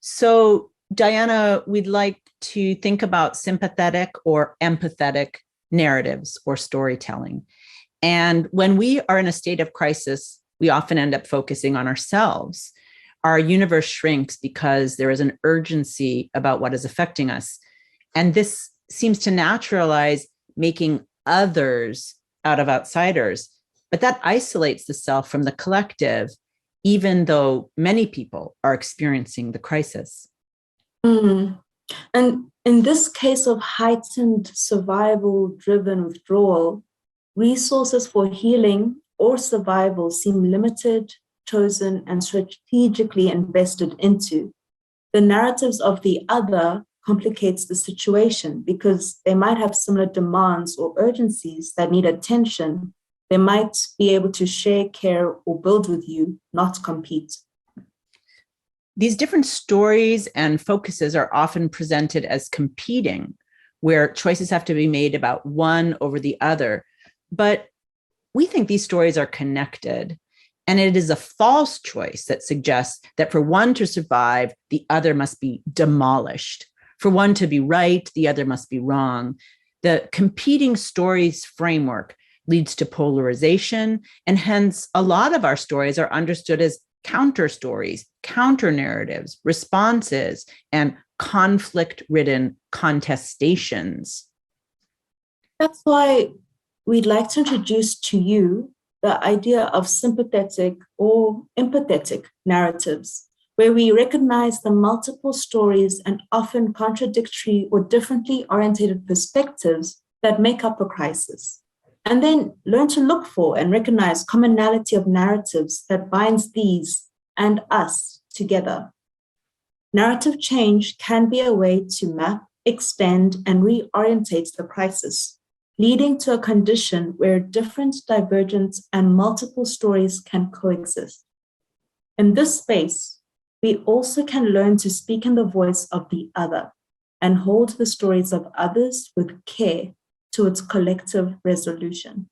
So, Diana, we'd like to think about sympathetic or empathetic narratives or storytelling. And when we are in a state of crisis, we often end up focusing on ourselves. Our universe shrinks because there is an urgency about what is affecting us. And this seems to naturalize making others out of outsiders. But that isolates the self from the collective, even though many people are experiencing the crisis. Mm. And in this case of heightened survival-driven withdrawal, resources for healing or survival seem limited, chosen, and strategically invested into. The narratives of the other complicates the situation because they might have similar demands or urgencies that need attention. They might be able to share, care, or build with you, not compete. These different stories and focuses are often presented as competing, where choices have to be made about one over the other. But we think these stories are connected. And it is a false choice that suggests that for one to survive, the other must be demolished. For one to be right, the other must be wrong. The competing stories framework leads to polarization, and hence a lot of our stories are understood as counter stories, counter narratives, responses, and conflict-ridden contestations. That's why we'd like to introduce to you the idea of sympathetic or empathetic narratives, where we recognize the multiple stories and often contradictory or differently oriented perspectives that make up a crisis. And then learn to look for and recognize commonality of narratives that binds these and us together. Narrative change can be a way to map, extend, and reorientate the crisis, leading to a condition where different, divergent, and multiple stories can coexist. In this space, we also can learn to speak in the voice of the other and hold the stories of others with care towards collective resolution.